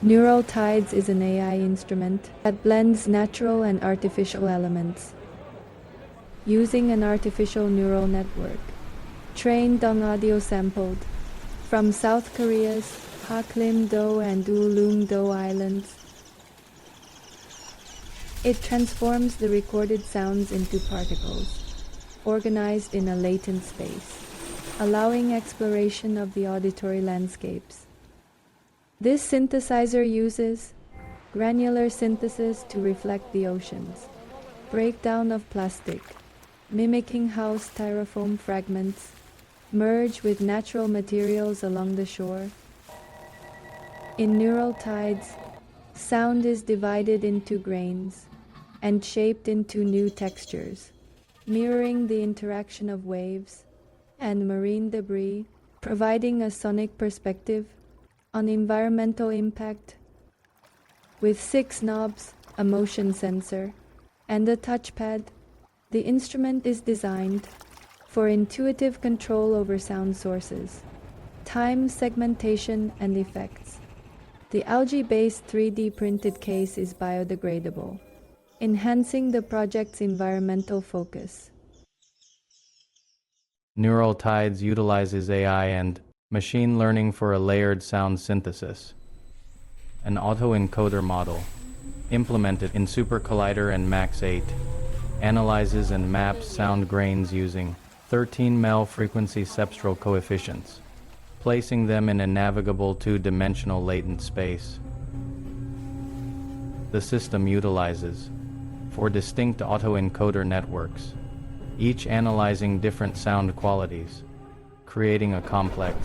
Neural Tides is an AI instrument that blends natural and artificial elements. Using an artificial neural network, trained on audio sampled from South Korea's Haklim-do and Ulleung-do Islands, it transforms the recorded sounds into particles, organized in a latent space, allowing exploration of the auditory landscapes. This synthesizer uses granular synthesis to reflect the oceans, breakdown of plastic, mimicking how styrofoam fragments merge with natural materials along the shore. In neural tides, sound is divided into grains and shaped into new textures, mirroring the interaction of waves and marine debris, providing a sonic perspective on environmental impact. With 6 knobs, a motion sensor, and a touchpad, the instrument is designed for intuitive control over sound sources, time segmentation, and effects. The algae-based 3D printed case is biodegradable, enhancing the project's environmental focus. Neural Tides utilizes AI and machine learning for a layered sound synthesis. An autoencoder model, implemented in Super Collider and Max 8, analyzes and maps sound grains using 13 MEL frequency cepstral coefficients, placing them in a navigable 2-dimensional latent space. The system utilizes 4 distinct autoencoder networks, each analyzing different sound qualities, creating a complex,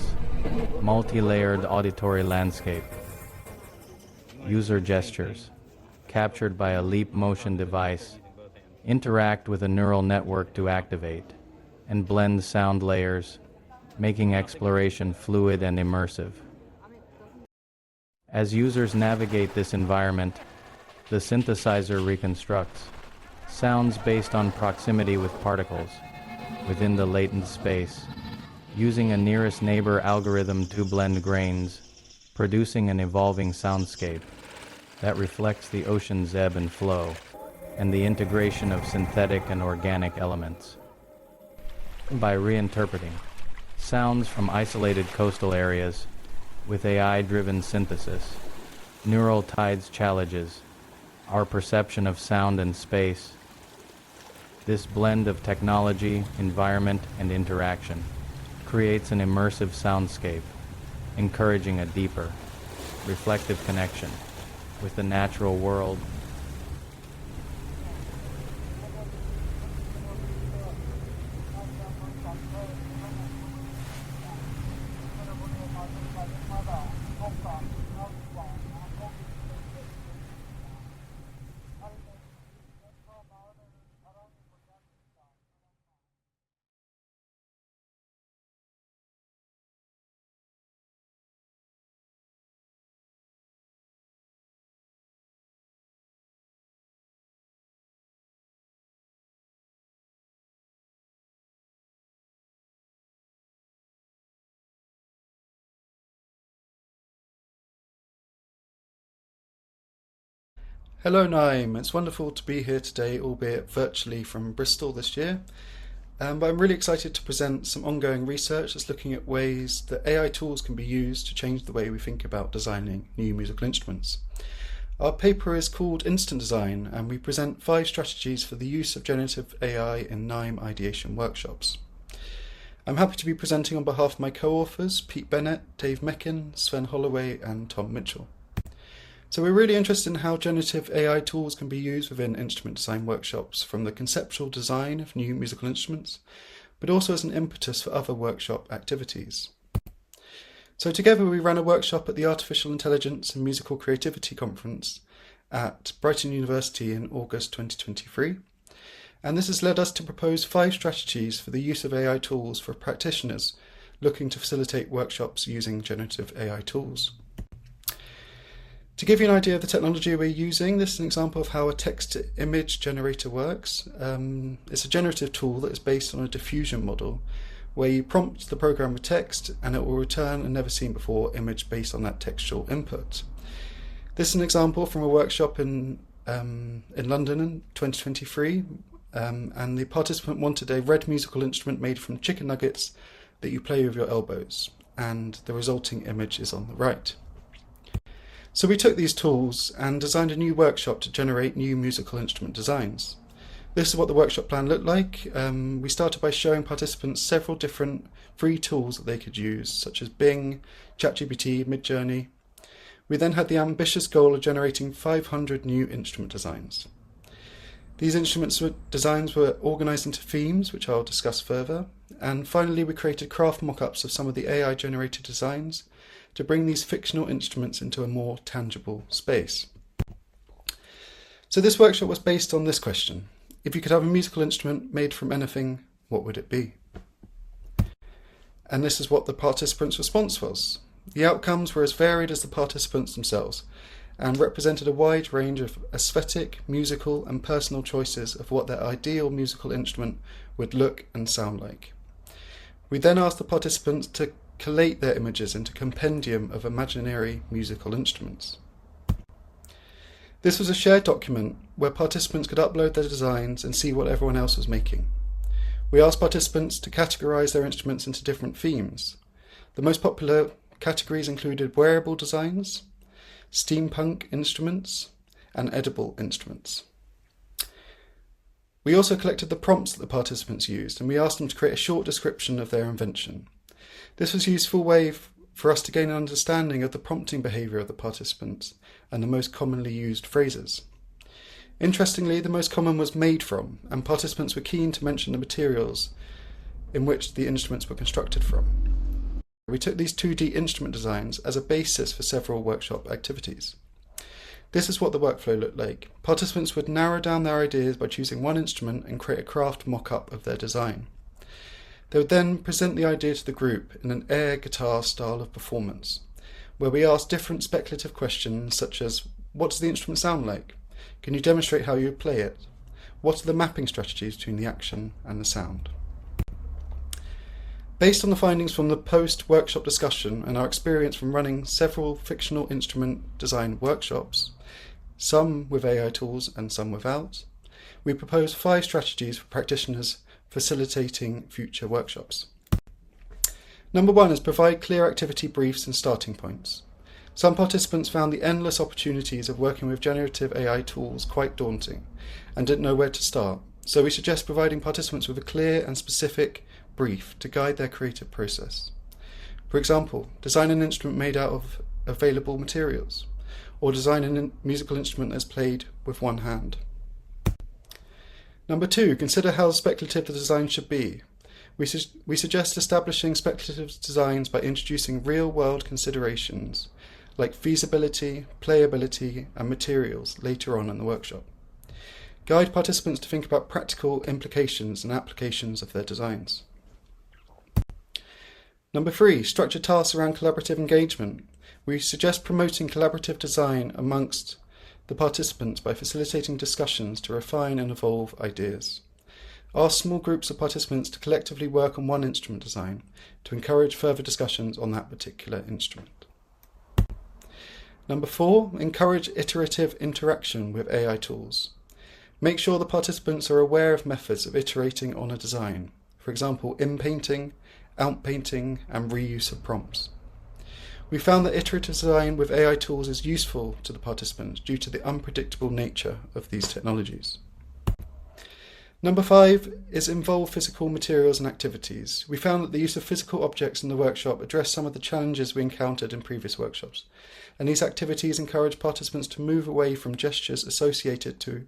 multi-layered auditory landscape. User gestures, captured by a leap motion device, interact with a neural network to activate and blend sound layers, making exploration fluid and immersive. As users navigate this environment, the synthesizer reconstructs sounds based on proximity with particles within the latent space, using a nearest neighbor algorithm to blend grains, producing an evolving soundscape that reflects the ocean's ebb and flow and the integration of synthetic and organic elements. By reinterpreting sounds from isolated coastal areas with AI-driven synthesis, Neural Tides challenges our perception of sound and space. This blend of technology, environment, and interaction creates an immersive soundscape, encouraging a deeper, reflective connection with the natural world. Hello NIME, it's wonderful to be here today, albeit virtually from Bristol this year. But I'm really excited to present some ongoing research that's looking at ways that AI tools can be used to change the way we think about designing new musical instruments. Our paper is called Instant Design, and we present 5 strategies for the use of generative AI in NIME ideation workshops. I'm happy to be presenting on behalf of my co-authors, Pete Bennett, Dave Meckin, Sven Holloway, and Tom Mitchell. So we're really interested in how generative AI tools can be used within instrument design workshops, from the conceptual design of new musical instruments, but also as an impetus for other workshop activities. So together we ran a workshop at the Artificial Intelligence and Musical Creativity Conference at Brighton University in August 2023. And this has led us to propose 5 strategies for the use of AI tools for practitioners looking to facilitate workshops using generative AI tools. To give you an idea of the technology we're using, this is an example of how a text-to-image generator works. It's a generative tool that is based on a diffusion model, where you prompt the program with text and it will return a never-seen-before image based on that textual input. This is an example from a workshop in London in 2023, and the participant wanted a red musical instrument made from chicken nuggets that you play with your elbows, and the resulting image is on the right. So we took these tools and designed a new workshop to generate new musical instrument designs. This is what the workshop plan looked like. We started by showing participants several different free tools that they could use, such as Bing, ChatGPT, Midjourney. We then had the ambitious goal of generating 500 new instrument designs. These designs were organised into themes, which I'll discuss further. And finally, we created craft mock-ups of some of the AI-generated designs to bring these fictional instruments into a more tangible space. So this workshop was based on this question. If you could have a musical instrument made from anything, what would it be? And this is what the participants' response was. The outcomes were as varied as the participants themselves and represented a wide range of aesthetic, musical and personal choices of what their ideal musical instrument would look and sound like. We then asked the participants to collate their images into a compendium of imaginary musical instruments. This was a shared document where participants could upload their designs and see what everyone else was making. We asked participants to categorise their instruments into different themes. The most popular categories included wearable designs, steampunk instruments, and edible instruments. We also collected the prompts that the participants used, and we asked them to create a short description of their invention. This was a useful way for us to gain an understanding of the prompting behaviour of the participants and the most commonly used phrases. Interestingly, the most common was made from, and participants were keen to mention the materials in which the instruments were constructed from. We took these 2D instrument designs as a basis for several workshop activities. This is what the workflow looked like. Participants would narrow down their ideas by choosing one instrument and create a craft mock-up of their design. They would then present the idea to the group in an air guitar style of performance, where we asked different speculative questions such as, what does the instrument sound like? Can you demonstrate how you would play it? What are the mapping strategies between the action and the sound? Based on the findings from the post-workshop discussion and our experience from running several fictional instrument design workshops, some with AI tools and some without, we proposed 5 strategies for practitioners facilitating future workshops. Number 1 is provide clear activity briefs and starting points. Some participants found the endless opportunities of working with generative AI tools quite daunting and didn't know where to start, so we suggest providing participants with a clear and specific brief to guide their creative process. For example, design an instrument made out of available materials, or design a musical instrument that's played with one hand. Number 2, consider how speculative the design should be. We suggest establishing speculative designs by introducing real-world considerations like feasibility, playability, and materials later on in the workshop. Guide participants to think about practical implications and applications of their designs. Number 3, structure tasks around collaborative engagement. We suggest promoting collaborative design amongst the participants by facilitating discussions to refine and evolve ideas. Ask small groups of participants to collectively work on one instrument design to encourage further discussions on that particular instrument. Number 4, encourage iterative interaction with AI tools. Make sure the participants are aware of methods of iterating on a design, for example, in-painting, out-painting, and reuse of prompts. We found that iterative design with AI tools is useful to the participants due to the unpredictable nature of these technologies. Number 5 is involve physical materials and activities. We found that the use of physical objects in the workshop addressed some of the challenges we encountered in previous workshops, and these activities encourage participants to move away from gestures associated to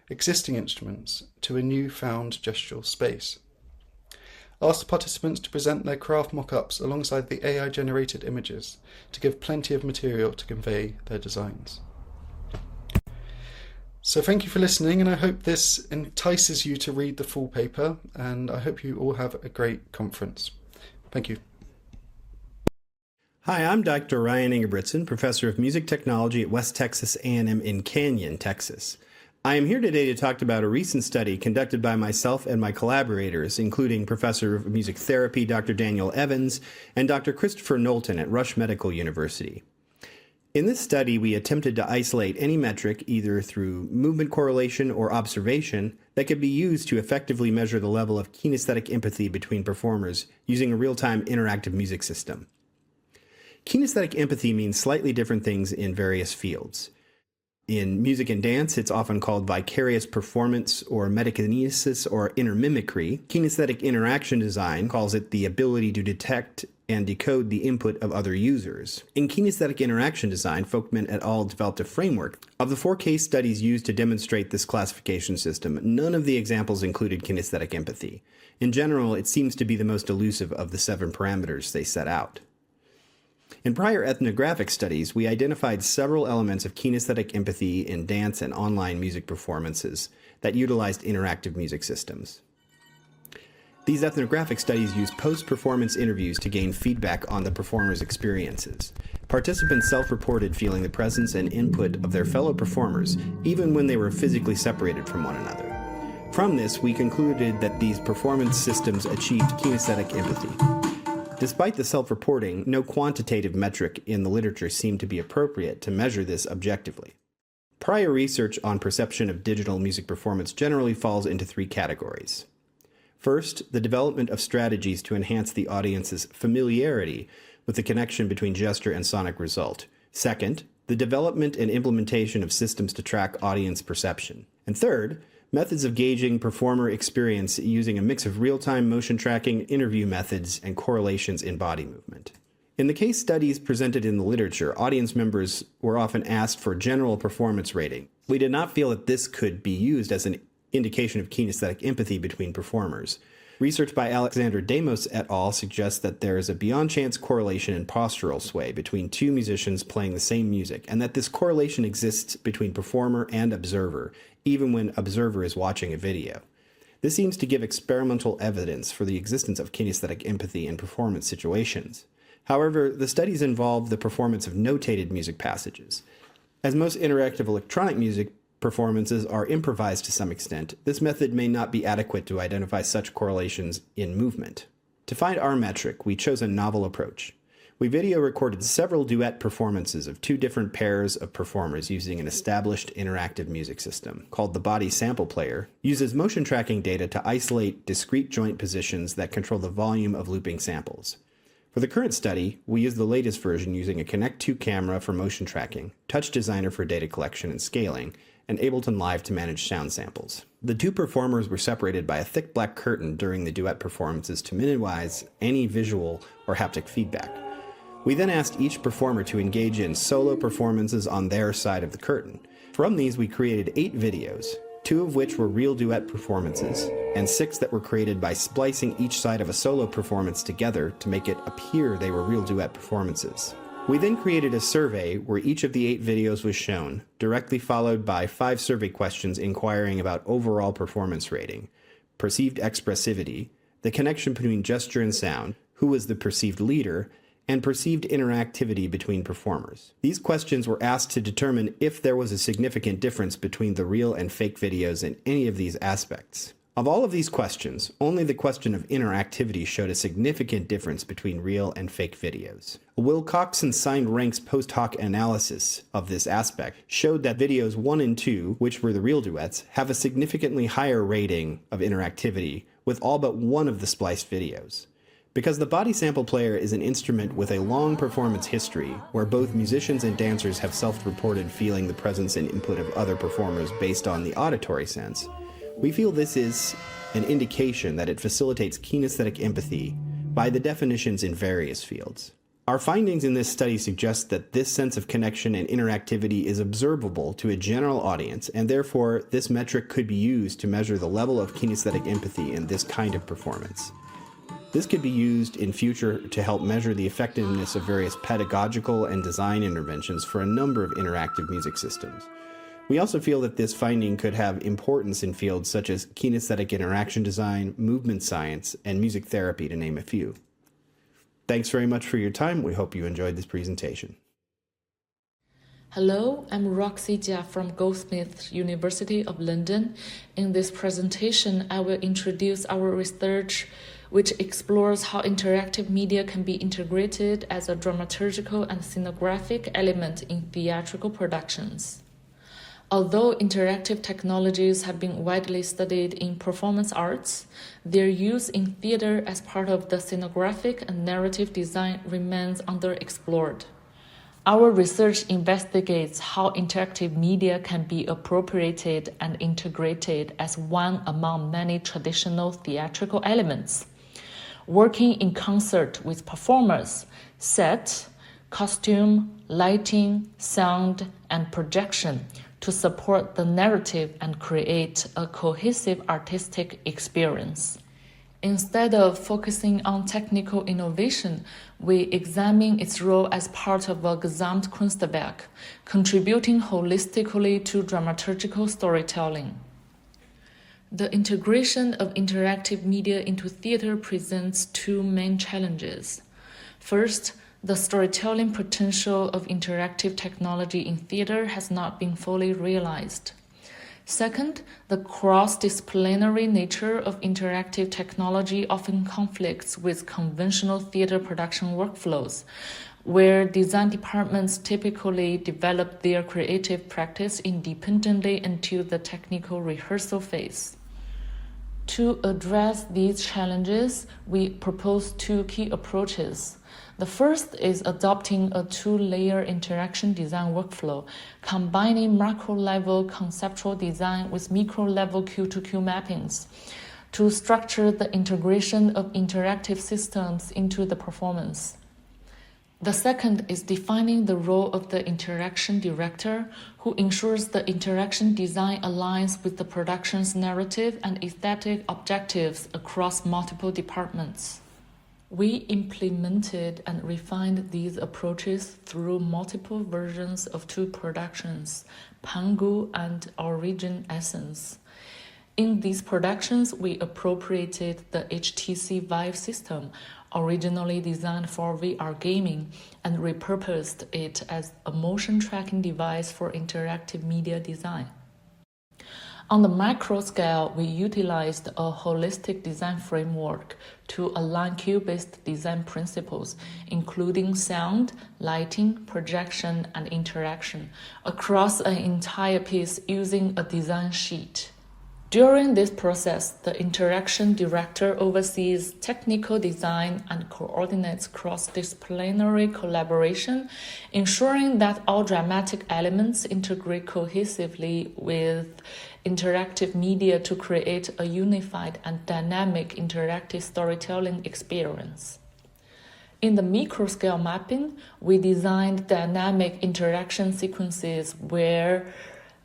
existing instruments to a newfound gestural space. Ask the participants to present their craft mock-ups alongside the AI-generated images to give plenty of material to convey their designs. So thank you for listening, and I hope this entices you to read the full paper, and I hope you all have a great conference. Thank you. Hi, I'm Dr. Ryan Ingebrigtsen, Professor of Music Technology at West Texas A&M in Canyon, Texas. I am here today to talk about a recent study conducted by myself and my collaborators, including Professor of Music Therapy Dr. Daniel Evans and Dr. Christopher Knowlton at Rush Medical University. In this study, we attempted to isolate any metric, either through movement correlation or observation, that could be used to effectively measure the level of kinesthetic empathy between performers using a real-time interactive music system. Kinesthetic empathy means slightly different things in various fields. In music and dance, it's often called vicarious performance or metakinesis or intermimicry. Kinesthetic interaction design calls it the ability to detect and decode the input of other users. In kinesthetic interaction design, Folkman et al. Developed a framework. Of the 4 case studies used to demonstrate this classification system, none of the examples included kinesthetic empathy. In general, it seems to be the most elusive of the 7 parameters they set out. In prior ethnographic studies, we identified several elements of kinesthetic empathy in dance and online music performances that utilized interactive music systems. These ethnographic studies used post-performance interviews to gain feedback on the performers' experiences. Participants self-reported feeling the presence and input of their fellow performers, even when they were physically separated from one another. From this, we concluded that these performance systems achieved kinesthetic empathy. Despite the self-reporting, no quantitative metric in the literature seemed to be appropriate to measure this objectively. Prior research on perception of digital music performance generally falls into 3 categories. First, the development of strategies to enhance the audience's familiarity with the connection between gesture and sonic result. Second, the development and implementation of systems to track audience perception. And third, methods of gauging performer experience using a mix of real-time motion tracking, interview methods, and correlations in body movement. In the case studies presented in the literature, audience members were often asked for general performance rating. We did not feel that this could be used as an indication of kinesthetic empathy between performers. Research by Alexander Demos et al. Suggests that there is a beyond-chance correlation in postural sway between 2 musicians playing the same music, and that this correlation exists between performer and observer, even when observer is watching a video. This seems to give experimental evidence for the existence of kinesthetic empathy in performance situations. However, the studies involve the performance of notated music passages. As most interactive electronic music performances are improvised to some extent, this method may not be adequate to identify such correlations in movement. To find our metric, we chose a novel approach. We video recorded several duet performances of 2 different pairs of performers using an established interactive music system called the Body Sample Player, uses motion tracking data to isolate discrete joint positions that control the volume of looping samples. For the current study, we use the latest version using a Connect 2 camera for motion tracking, Touch Designer for data collection and scaling, and Ableton Live to manage sound samples. The 2 performers were separated by a thick black curtain during the duet performances to minimize any visual or haptic feedback. We then asked each performer to engage in solo performances on their side of the curtain. From these, we created 8 videos, 2 of which were real duet performances, and 6 that were created by splicing each side of a solo performance together to make it appear they were real duet performances. We then created a survey where each of the 8 videos was shown, directly followed by 5 survey questions inquiring about overall performance rating, perceived expressivity, the connection between gesture and sound, who was the perceived leader, and perceived interactivity between performers. These questions were asked to determine if there was a significant difference between the real and fake videos in any of these aspects. Of all of these questions, only the question of interactivity showed a significant difference between real and fake videos. A Wilcoxon signed ranks post hoc analysis of this aspect showed that videos 1 and 2, which were the real duets, have a significantly higher rating of interactivity with all but one of the spliced videos. Because the Body Sample Player is an instrument with a long performance history, where both musicians and dancers have self-reported feeling the presence and input of other performers based on the auditory sense, we feel this is an indication that it facilitates kinesthetic empathy by the definitions in various fields. Our findings in this study suggest that this sense of connection and interactivity is observable to a general audience, and therefore this metric could be used to measure the level of kinesthetic empathy in this kind of performance. This could be used in future to help measure the effectiveness of various pedagogical and design interventions for a number of interactive music systems. We also feel that this finding could have importance in fields such as kinesthetic interaction design, movement science, and music therapy, to name a few. Thanks very much for your time. We hope you enjoyed this presentation. Hello, I'm Roxy Jia from Goldsmiths University of London. In this presentation, I will introduce our research which explores how interactive media can be integrated as a dramaturgical and scenographic element in theatrical productions. Although interactive technologies have been widely studied in performance arts, their use in theater as part of the scenographic and narrative design remains underexplored. Our research investigates how interactive media can be appropriated and integrated as one among many traditional theatrical elements, working in concert with performers, set, costume, lighting, sound, and projection to support the narrative and create a cohesive artistic experience. Instead of focusing on technical innovation, we examine its role as part of a Gesamtkunstwerk, contributing holistically to dramaturgical storytelling. The integration of interactive media into theater presents two main challenges. First, the storytelling potential of interactive technology in theater has not been fully realized. Second, the cross-disciplinary nature of interactive technology often conflicts with conventional theater production workflows, where design departments typically develop their creative practice independently until the technical rehearsal phase. To address these challenges, we propose two key approaches. The first is adopting a two-layer interaction design workflow, combining macro-level conceptual design with micro-level Q-to-Q mappings to structure the integration of interactive systems into the performance. The second is defining the role of the interaction director, who ensures the interaction design aligns with the production's narrative and aesthetic objectives across multiple departments. We implemented and refined these approaches through multiple versions of two productions, Pangu and Origin Essence. In these productions, we appropriated the HTC Vive system, originally designed for VR gaming, and repurposed it as a motion tracking device for interactive media design. On the macro scale, we utilized a holistic design framework to align cue-based design principles, including sound, lighting, projection, and interaction, across an entire piece using a design sheet. During this process, the interaction director oversees technical design and coordinates cross-disciplinary collaboration, ensuring that all dramatic elements integrate cohesively with interactive media to create a unified and dynamic interactive storytelling experience. In the micro-scale mapping, we designed dynamic interaction sequences where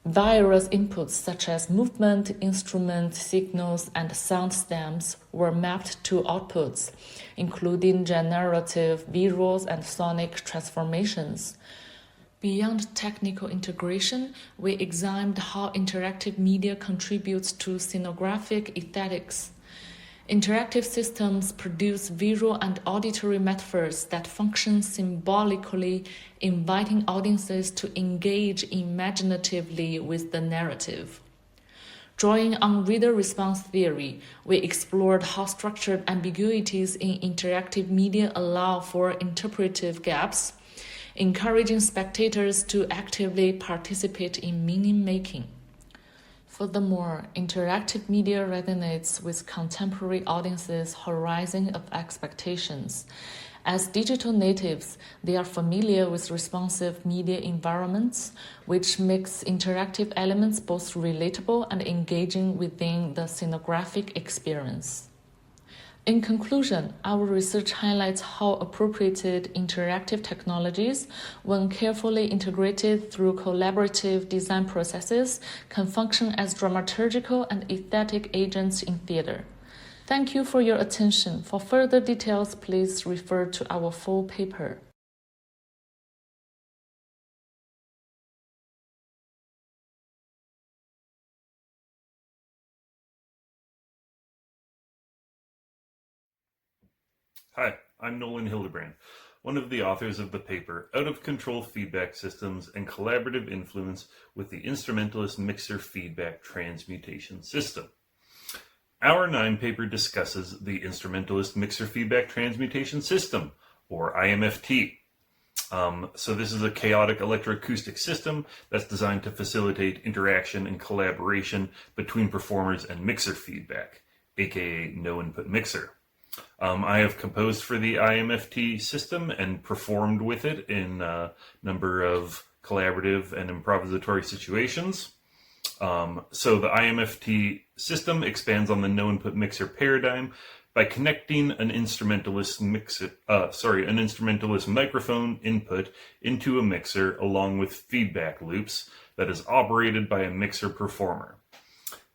various inputs such as movement, instrument, signals, and sound stems were mapped to outputs, including generative visuals and sonic transformations. Beyond technical integration, we examined how interactive media contributes to scenographic aesthetics. Interactive systems produce visual and auditory metaphors that function symbolically, inviting audiences to engage imaginatively with the narrative. Drawing on reader response theory, we explored how structured ambiguities in interactive media allow for interpretive gaps, encouraging spectators to actively participate in meaning-making. Furthermore, interactive media resonates with contemporary audiences' horizon of expectations. As digital natives, they are familiar with responsive media environments, which makes interactive elements both relatable and engaging within the scenographic experience. In conclusion, our research highlights how appropriated interactive technologies, when carefully integrated through collaborative design processes, can function as dramaturgical and aesthetic agents in theater. Thank you for your attention. For further details, please refer to our full paper. Hi, I'm Nolan Hildebrand, one of the authors of the paper Out of Control Feedback Systems and Collaborative Influence with the Instrumentalist Mixer Feedback Transmutation System. Our NIME paper discusses the Instrumentalist Mixer Feedback Transmutation System, or IMFT. So this is a chaotic electroacoustic system that's designed to facilitate interaction and collaboration between performers and mixer feedback, aka no-input mixer. I have composed for the IMFT system and performed with it in a number of collaborative and improvisatory situations. So the IMFT system expands on the no-input mixer paradigm by connecting an instrumentalist microphone input into a mixer along with feedback loops that is operated by a mixer performer.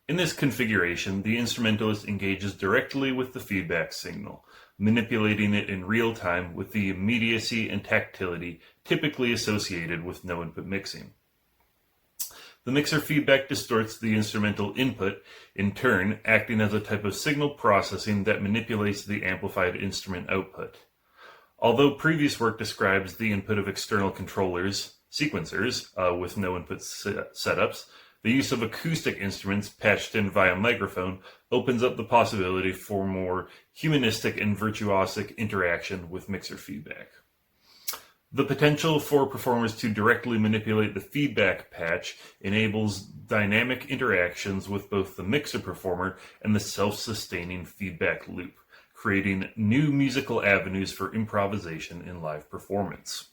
In this configuration, the instrumentalist engages directly with the feedback signal, manipulating it in real time with the immediacy and tactility typically associated with no-input mixing. The mixer feedback distorts the instrumental input, in turn acting as a type of signal processing that manipulates the amplified instrument output. Although previous work describes the input of external controllers, sequencers, with no input setups, the use of acoustic instruments patched in via microphone opens up the possibility for more humanistic and virtuosic interaction with mixer feedback. The potential for performers to directly manipulate the feedback patch enables dynamic interactions with both the mixer performer and the self-sustaining feedback loop, creating new musical avenues for improvisation in live performance.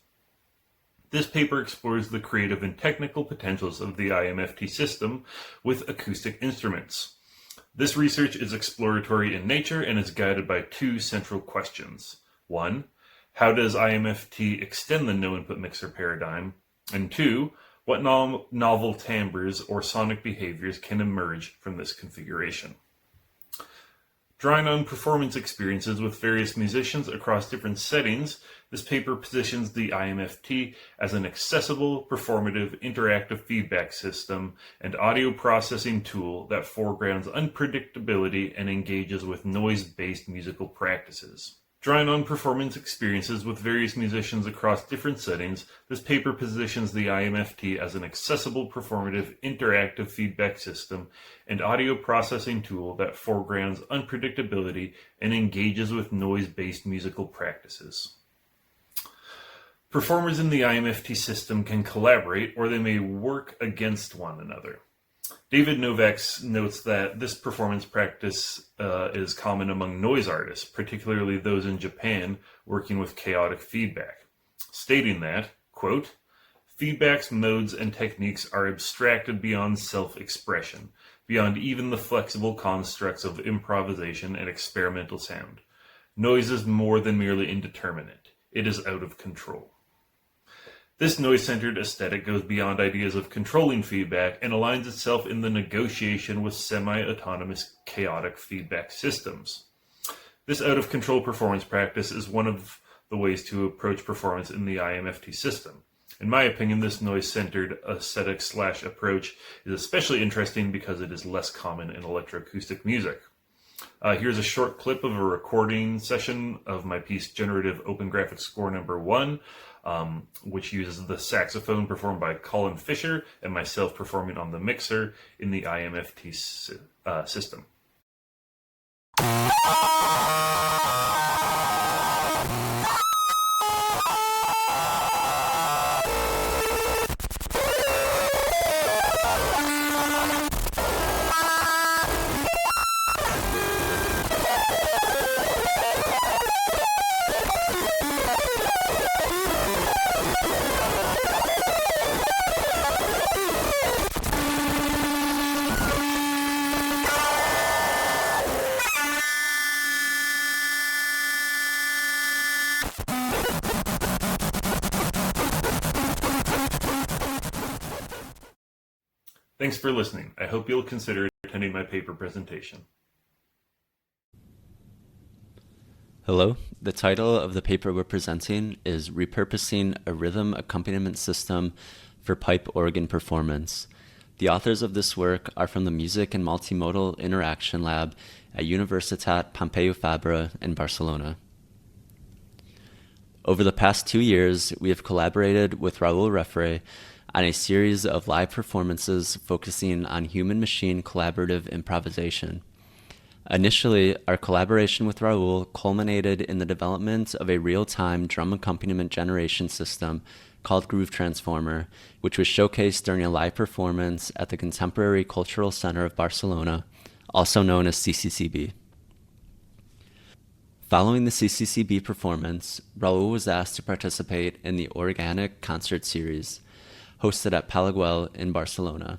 This paper explores the creative and technical potentials of the IMFT system with acoustic instruments. This research is exploratory in nature and is guided by two central questions. One, how does IMFT extend the no-input mixer paradigm? And two, what novel timbres or sonic behaviors can emerge from this configuration? Drawing on performance experiences with various musicians across different settings, this paper positions the IMFT as an accessible, performative, interactive feedback system and audio processing tool that foregrounds unpredictability and engages with noise-based musical practices. Drawing on performance experiences with various musicians across different settings, this paper positions the IMFT as an accessible, performative, interactive feedback system and audio processing tool that foregrounds unpredictability and engages with noise-based musical practices. Performers in the IMFT system can collaborate, or they may work against one another. David Novak notes that this performance practice is common among noise artists, particularly those in Japan working with chaotic feedback, stating that, quote, feedback's modes and techniques are abstracted beyond self-expression, beyond even the flexible constructs of improvisation and experimental sound. Noise is more than merely indeterminate. It is out of control. This noise-centered aesthetic goes beyond ideas of controlling feedback and aligns itself in the negotiation with semi-autonomous chaotic feedback systems. This out-of-control performance practice is one of the ways to approach performance in the IMFT system. In my opinion, this noise-centered aesthetic/approach is especially interesting because it is less common in electroacoustic music. Here's a short clip of a recording session of my piece Generative Open Graphics Score number 1, which uses the saxophone performed by Colin Fisher and myself performing on the mixer in the IMFT system. Thanks for listening. I hope you'll consider attending my paper presentation. Hello, the title of the paper we're presenting is Repurposing a Rhythm Accompaniment System for Pipe Organ Performance. The authors of this work are from the Music and Multimodal Interaction Lab at Universitat Pompeu Fabra in Barcelona. Over the past 2 years, we have collaborated with Raul Refre on a series of live performances focusing on human-machine collaborative improvisation. Initially, our collaboration with Raul culminated in the development of a real-time drum accompaniment generation system called Groove Transformer, which was showcased during a live performance at the Contemporary Cultural Center of Barcelona, also known as CCCB. Following the CCCB performance, Raul was asked to participate in the Organic Concert Series, hosted at Palaguel in Barcelona.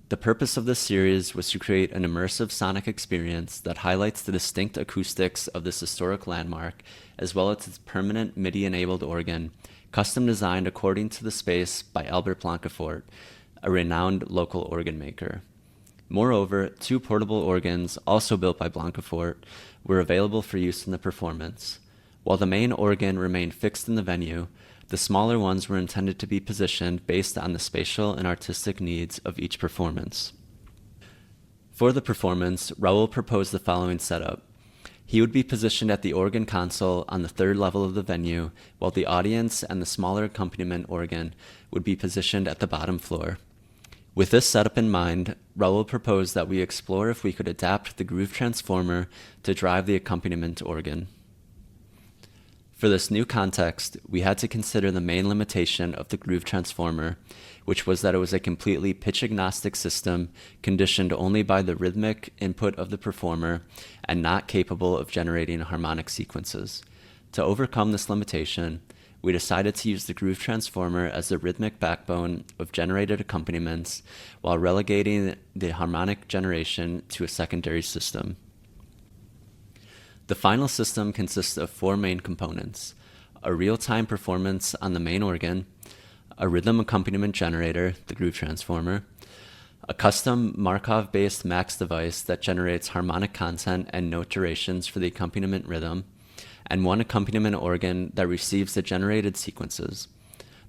The purpose of this series was to create an immersive sonic experience that highlights the distinct acoustics of this historic landmark, as well as its permanent MIDI-enabled organ, custom designed according to the space by Albert Blancafort, a renowned local organ maker. Moreover, 2 portable organs, also built by Blancafort, were available for use in the performance. While the main organ remained fixed in the venue, the smaller ones were intended to be positioned based on the spatial and artistic needs of each performance. For the performance, Raul proposed the following setup. He would be positioned at the organ console on the 3rd level of the venue, while the audience and the smaller accompaniment organ would be positioned at the bottom floor. With this setup in mind, Raul proposed that we explore if we could adapt the Groove Transformer to drive the accompaniment organ. For this new context, we had to consider the main limitation of the Groove Transformer, which was that it was a completely pitch-agnostic system conditioned only by the rhythmic input of the performer and not capable of generating harmonic sequences. To overcome this limitation, we decided to use the Groove Transformer as the rhythmic backbone of generated accompaniments while relegating the harmonic generation to a secondary system. The final system consists of 4 main components: a real-time performance on the main organ, a rhythm accompaniment generator, the Groove Transformer, a custom Markov-based max device that generates harmonic content and note durations for the accompaniment rhythm, and 1 accompaniment organ that receives the generated sequences.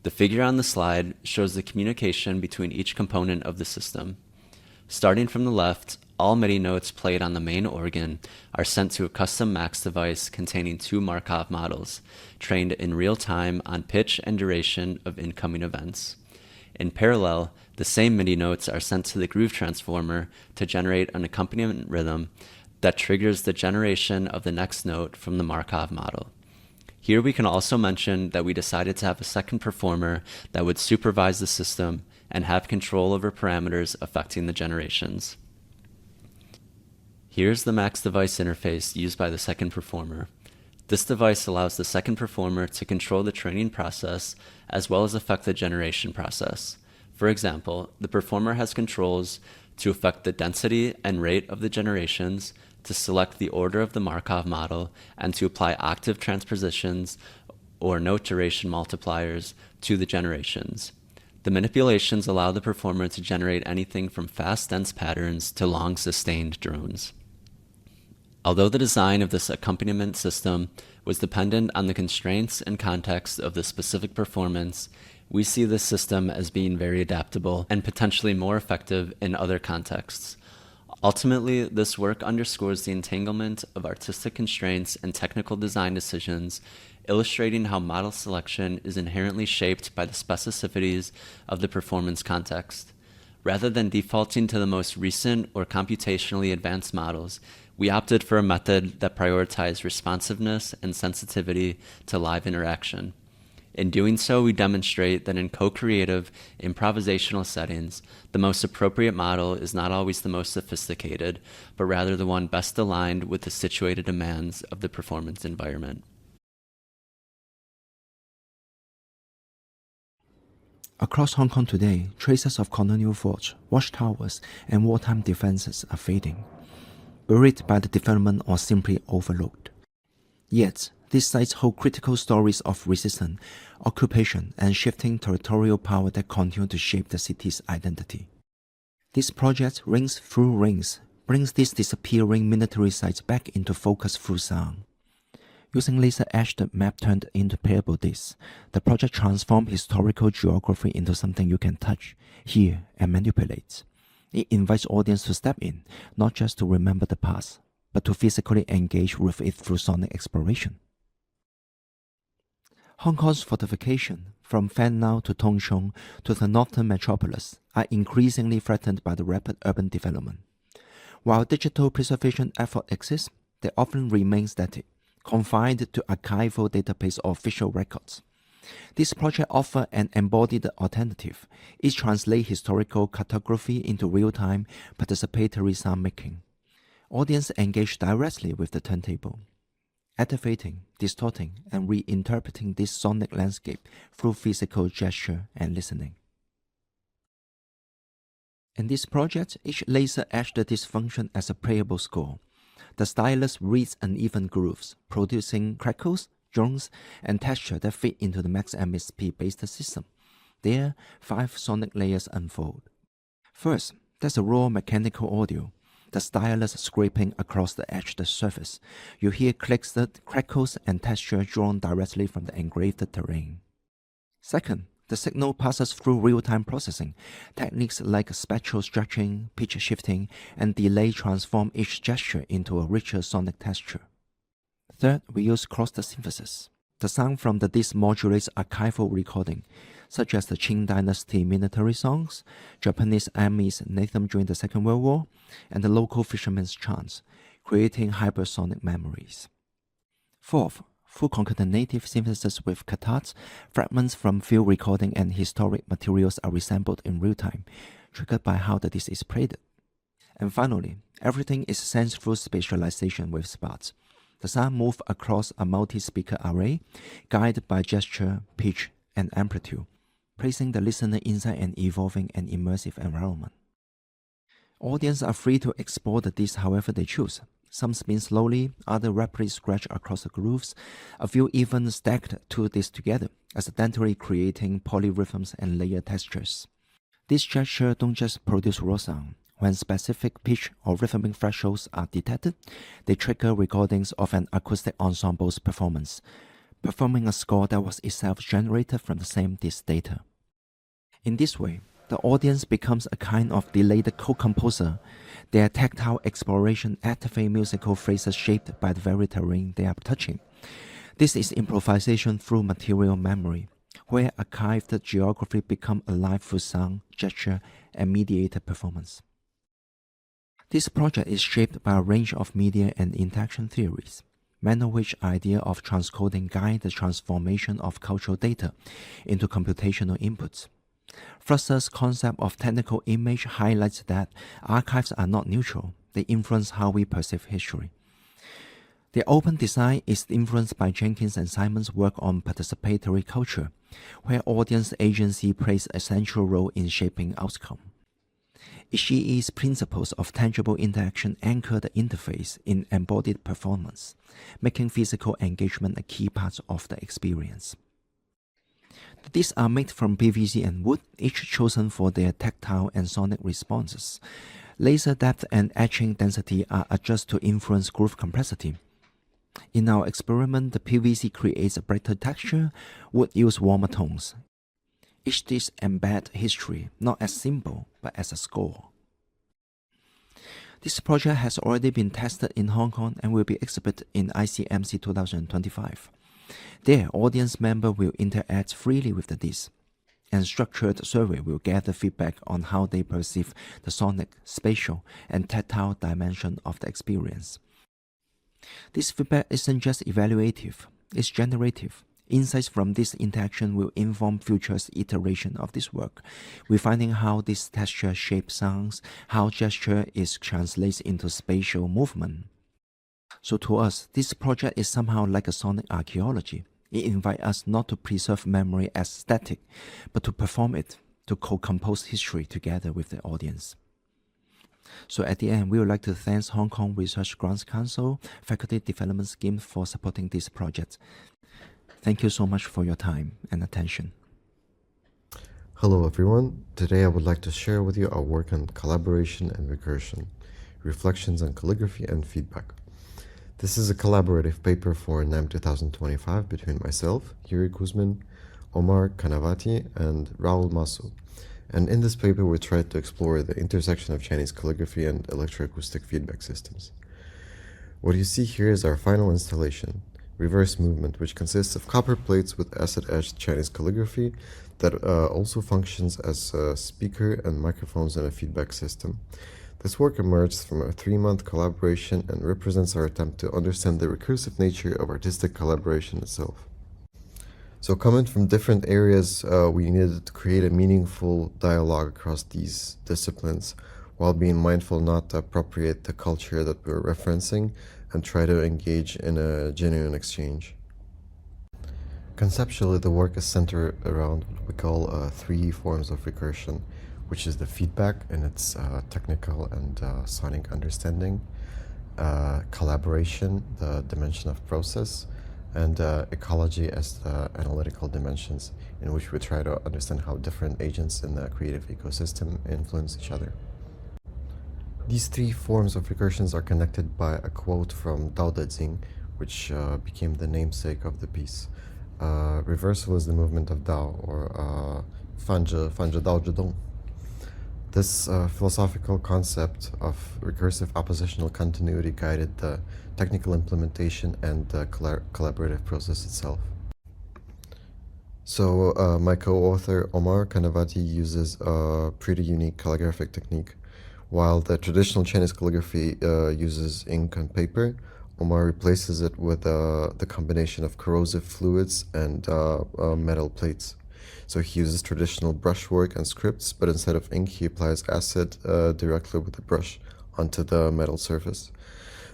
The figure on the slide shows the communication between each component of the system. Starting from the left, all MIDI notes played on the main organ are sent to a custom max device containing 2 Markov models, trained in real time on pitch and duration of incoming events. In parallel, the same MIDI notes are sent to the Groove Transformer to generate an accompaniment rhythm that triggers the generation of the next note from the Markov model. Here we can also mention that we decided to have a second performer that would supervise the system and have control over parameters affecting the generations. Here's the max device interface used by the second performer. This device allows the second performer to control the training process as well as affect the generation process. For example, the performer has controls to affect the density and rate of the generations, to select the order of the Markov model, and to apply octave transpositions or note duration multipliers to the generations. The manipulations allow the performer to generate anything from fast, dense patterns to long, sustained drones. Although the design of this accompaniment system was dependent on the constraints and context of the specific performance, we see this system as being very adaptable and potentially more effective in other contexts. Ultimately, this work underscores the entanglement of artistic constraints and technical design decisions, illustrating how model selection is inherently shaped by the specificities of the performance context. Rather than defaulting to the most recent or computationally advanced models, we opted for a method that prioritized responsiveness and sensitivity to live interaction. In doing so, we demonstrate that in co-creative, improvisational settings, the most appropriate model is not always the most sophisticated, but rather the one best aligned with the situated demands of the performance environment. Across Hong Kong today, traces of colonial forts, watchtowers, and wartime defenses are fading, buried by the development or simply overlooked. Yet, these sites hold critical stories of resistance, occupation, and shifting territorial power that continue to shape the city's identity. This project, Rings Through Rings, brings these disappearing military sites back into focus through sound. Using laser-etched map turned into playable discs, the project transforms historical geography into something you can touch, hear, and manipulate. It invites audience to step in, not just to remember the past, but to physically engage with it through sonic exploration. Hong Kong's fortification, from Fan Lao to Tung Chung to the northern metropolis, are increasingly threatened by the rapid urban development. While digital preservation effort exists, they often remain static, confined to archival database or visual records. This project offers an embodied alternative. It translates historical cartography into real-time participatory sound making. Audience engage directly with the turntable, activating, distorting, and reinterpreting this sonic landscape through physical gesture and listening. In this project, each laser etched this function as a playable score. The stylus reads uneven grooves, producing crackles, drones, and texture that fit into the max MSP-based system. There, 5 sonic layers unfold. First, there's a raw mechanical audio, the stylus scraping across the etched surface. You hear clicks, crackles, and texture drawn directly from the engraved terrain. Second, the signal passes through real-time processing. Techniques like spectral stretching, pitch shifting, and delay transform each gesture into a richer sonic texture. Third, we use crossed synthesis. The sound from the disc modulates archival recording, such as the Qing Dynasty military songs, Japanese army's anthem during the Second World War, and the local fishermen's chants, creating hypersonic memories. Fourth, full concatenative synthesis with catharts, fragments from field recording and historic materials are resampled in real time, triggered by how the disc is played. And finally, everything is sensed through spatialization with spots. The sound moves across a multi-speaker array, guided by gesture, pitch, and amplitude, placing the listener inside an evolving and immersive environment. Audiences are free to explore the disc however they choose. Some spin slowly, others rapidly scratch across the grooves, a few even stacked 2 discs together, accidentally creating polyrhythms and layer textures. These gestures don't just produce raw sound. When specific pitch or rhythmic thresholds are detected, they trigger recordings of an acoustic ensemble's performance, performing a score that was itself generated from the same disc data. In this way, the audience becomes a kind of delayed co-composer. Their tactile exploration activates musical phrases shaped by the very terrain they are touching. This is improvisation through material memory, where archived geography becomes alive through sound, gesture, and mediated performance. This project is shaped by a range of media and interaction theories, many of which idea of transcoding guide the transformation of cultural data into computational inputs. Flusser's concept of technical image highlights that archives are not neutral, they influence how we perceive history. The open design is influenced by Jenkins and Simon's work on participatory culture, where audience agency plays a central role in shaping outcome. Ishii's principles of tangible interaction anchor the interface in embodied performance, making physical engagement a key part of the experience. These are made from PVC and wood, each chosen for their tactile and sonic responses. Laser depth and etching density are adjusted to influence groove complexity. In our experiment, the PVC creates a brighter texture, wood uses warmer tones. Each disc embeds history, not as symbol, but as a score. This project has already been tested in Hong Kong and will be exhibited in ICMC 2025. There, audience members will interact freely with the disc, and structured survey will gather feedback on how they perceive the sonic, spatial, and tactile dimension of the experience. This feedback isn't just evaluative, it's generative. Insights from this interaction will inform future iteration of this work, refining how this texture shapes sounds, how gesture is translated into spatial movement. So to us, this project is somehow like a sonic archaeology. It invites us not to preserve memory as static, but to perform it, to co-compose history together with the audience. So at the end, we would like to thank Hong Kong Research Grants Council Faculty Development Scheme for supporting this project. Thank you so much for your time and attention. Hello everyone. Today I would like to share with you our work on collaboration and recursion, reflections on calligraphy and feedback. This is a collaborative paper for NIME 2025 between myself, Yuri Kuzmin, Omar Kanavati, and Raul Masu. And in this paper we tried to explore the intersection of Chinese calligraphy and electroacoustic feedback systems. What you see here is our final installation, Reverse Movement, which consists of copper plates with acid-etched Chinese calligraphy that also functions as a speaker and microphones and a feedback system. This work emerged from a 3-month collaboration and represents our attempt to understand the recursive nature of artistic collaboration itself. So coming from different areas, we needed to create a meaningful dialogue across these disciplines while being mindful not to appropriate the culture that we're referencing and try to engage in a genuine exchange. Conceptually, the work is centered around what we call 3 forms of recursion, which is the feedback in its technical and sonic understanding, collaboration, the dimension of process, and ecology as the analytical dimensions, in which we try to understand how different agents in the creative ecosystem influence each other. These 3 forms of recursions are connected by a quote from Dao De Jing, which became the namesake of the piece. Reversal is the movement of Dao, or 反着道之动. This philosophical concept of recursive oppositional continuity guided the technical implementation and the collaborative process itself. So my co-author Omar Kanavati uses a pretty unique calligraphic technique. While the traditional Chinese calligraphy uses ink and paper, Omar replaces it with the combination of corrosive fluids and metal plates. So he uses traditional brushwork and scripts, but instead of ink, he applies acid directly with the brush onto the metal surface.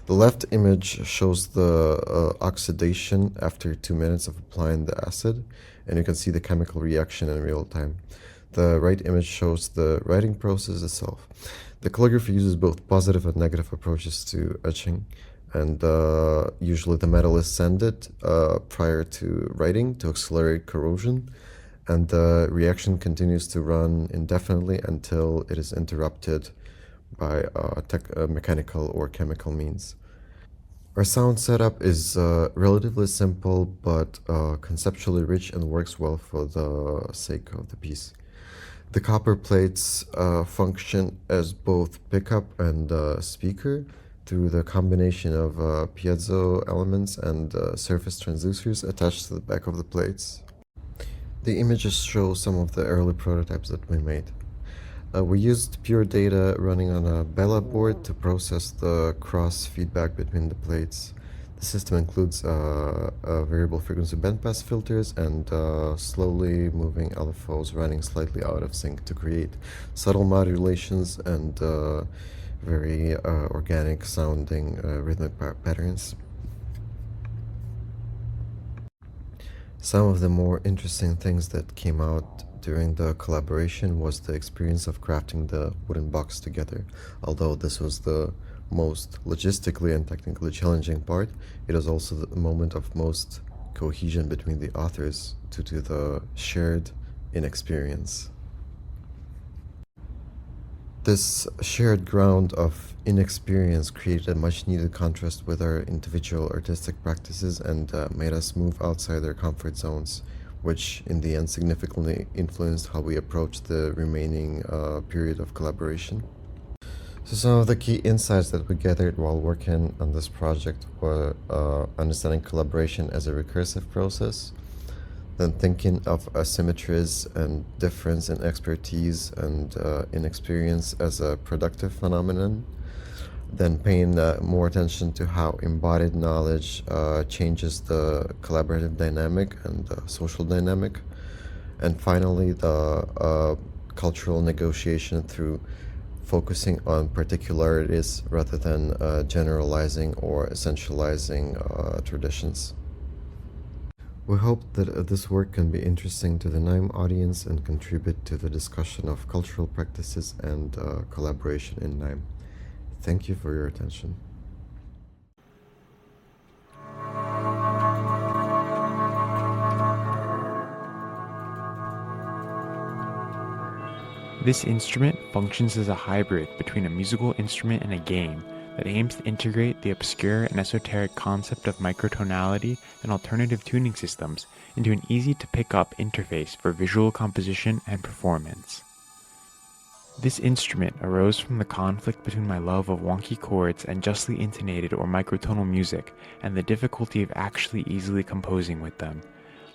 The left image shows the oxidation after 2 minutes of applying the acid, and you can see the chemical reaction in real time. The right image shows the writing process itself. The calligraphy uses both positive and negative approaches to etching, and usually the metal is sanded prior to writing to accelerate corrosion, and the reaction continues to run indefinitely until it is interrupted by mechanical or chemical means. Our sound setup is relatively simple but conceptually rich and works well for the sake of the piece. The copper plates function as both pickup and speaker through the combination of piezo elements and surface transducers attached to the back of the plates. The images show some of the early prototypes that we made. We used pure data running on a Bella board to process the cross feedback between the plates. The system includes variable frequency bandpass filters and slowly moving LFOs running slightly out of sync to create subtle modulations and very organic sounding rhythmic patterns. Some of the more interesting things that came out during the collaboration was the experience of crafting the wooden box together. Although this was the most logistically and technically challenging part, it was also the moment of most cohesion between the authors due to the shared inexperience. This shared ground of inexperience created a much needed contrast with our individual artistic practices and made us move outside our comfort zones, which in the end significantly influenced how we approached the remaining period of collaboration. So some of the key insights that we gathered while working on this project were understanding collaboration as a recursive process, then thinking of asymmetries and difference in expertise and inexperience as a productive phenomenon, then paying more attention to how embodied knowledge changes the collaborative dynamic and the social dynamic, and finally the cultural negotiation through focusing on particularities rather than generalizing or essentializing traditions. We hope that this work can be interesting to the NIME audience and contribute to the discussion of cultural practices and collaboration in NIME. Thank you for your attention. This instrument functions as a hybrid between a musical instrument and a game that aims to integrate the obscure and esoteric concept of microtonality and alternative tuning systems into an easy-to-pick-up interface for visual composition and performance. This instrument arose from the conflict between my love of wonky chords and justly intonated or microtonal music and the difficulty of actually easily composing with them.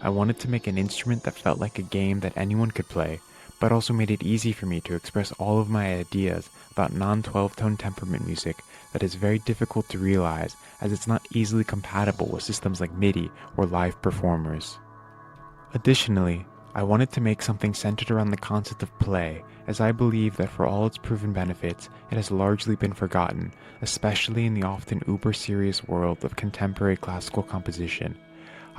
I wanted to make an instrument that felt like a game that anyone could play, but also made it easy for me to express all of my ideas about non-12-tone temperament music that is very difficult to realize, as it's not easily compatible with systems like MIDI or live performers. Additionally, I wanted to make something centered around the concept of play, as I believe that for all its proven benefits, it has largely been forgotten, especially in the often uber-serious world of contemporary classical composition.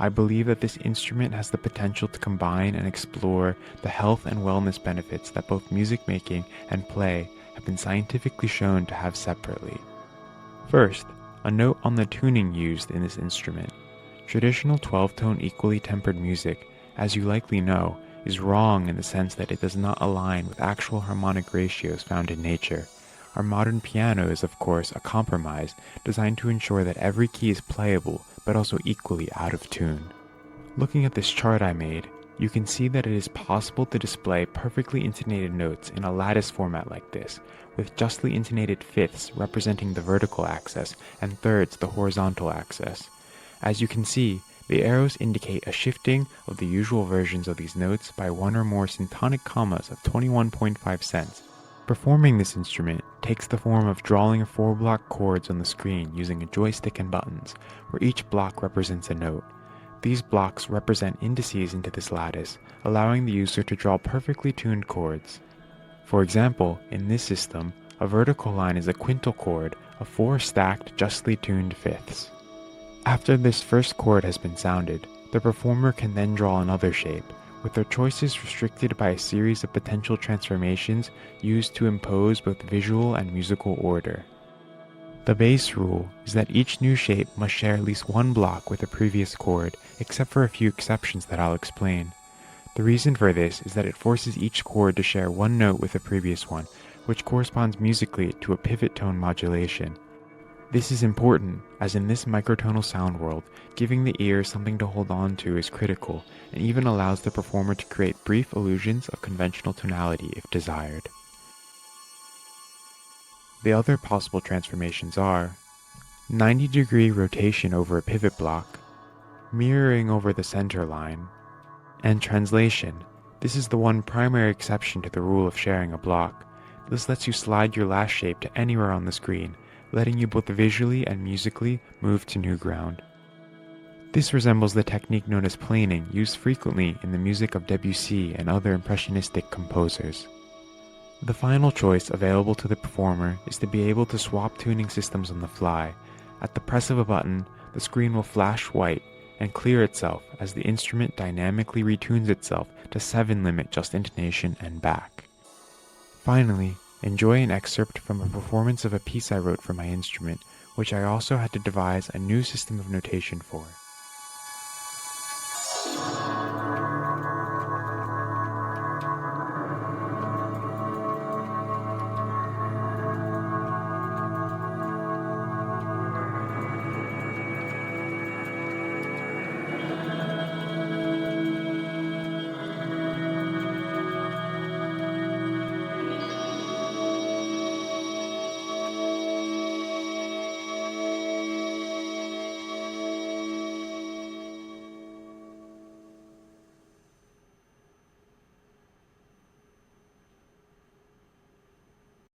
I believe that this instrument has the potential to combine and explore the health and wellness benefits that both music making and play have been scientifically shown to have separately. First, a note on the tuning used in this instrument. Traditional 12-tone equally tempered music, as you likely know, is wrong in the sense that it does not align with actual harmonic ratios found in nature. Our modern piano is, of course, a compromise designed to ensure that every key is playable but also equally out of tune. Looking at this chart I made, you can see that it is possible to display perfectly intonated notes in a lattice format like this, with justly intonated fifths representing the vertical axis and thirds the horizontal axis. As you can see, the arrows indicate a shifting of the usual versions of these notes by one or more syntonic commas of 21.5 cents. Performing this instrument takes the form of drawing 4 block chords on the screen using a joystick and buttons, where each block represents a note. These blocks represent indices into this lattice, allowing the user to draw perfectly tuned chords. For example, in this system, a vertical line is a quintal chord of 4 stacked, justly tuned fifths. After this first chord has been sounded, the performer can then draw another shape, with their choices restricted by a series of potential transformations used to impose both visual and musical order. The base rule is that each new shape must share at least one block with the previous chord, except for a few exceptions that I'll explain. The reason for this is that it forces each chord to share one note with the previous one, which corresponds musically to a pivot tone modulation. This is important, as in this microtonal sound world, giving the ear something to hold on to is critical, and even allows the performer to create brief illusions of conventional tonality if desired. The other possible transformations are 90-degree rotation over a pivot block, mirroring over the center line, and translation. This is the one primary exception to the rule of sharing a block. This lets you slide your last shape to anywhere on the screen, letting you both visually and musically move to new ground. This resembles the technique known as planing, used frequently in the music of Debussy and other impressionistic composers. The final choice available to the performer is to be able to swap tuning systems on the fly. At the press of a button, the screen will flash white and clear itself as the instrument dynamically retunes itself to 7-limit just intonation and back. Finally, enjoy an excerpt from a performance of a piece I wrote for my instrument, which I also had to devise a new system of notation for.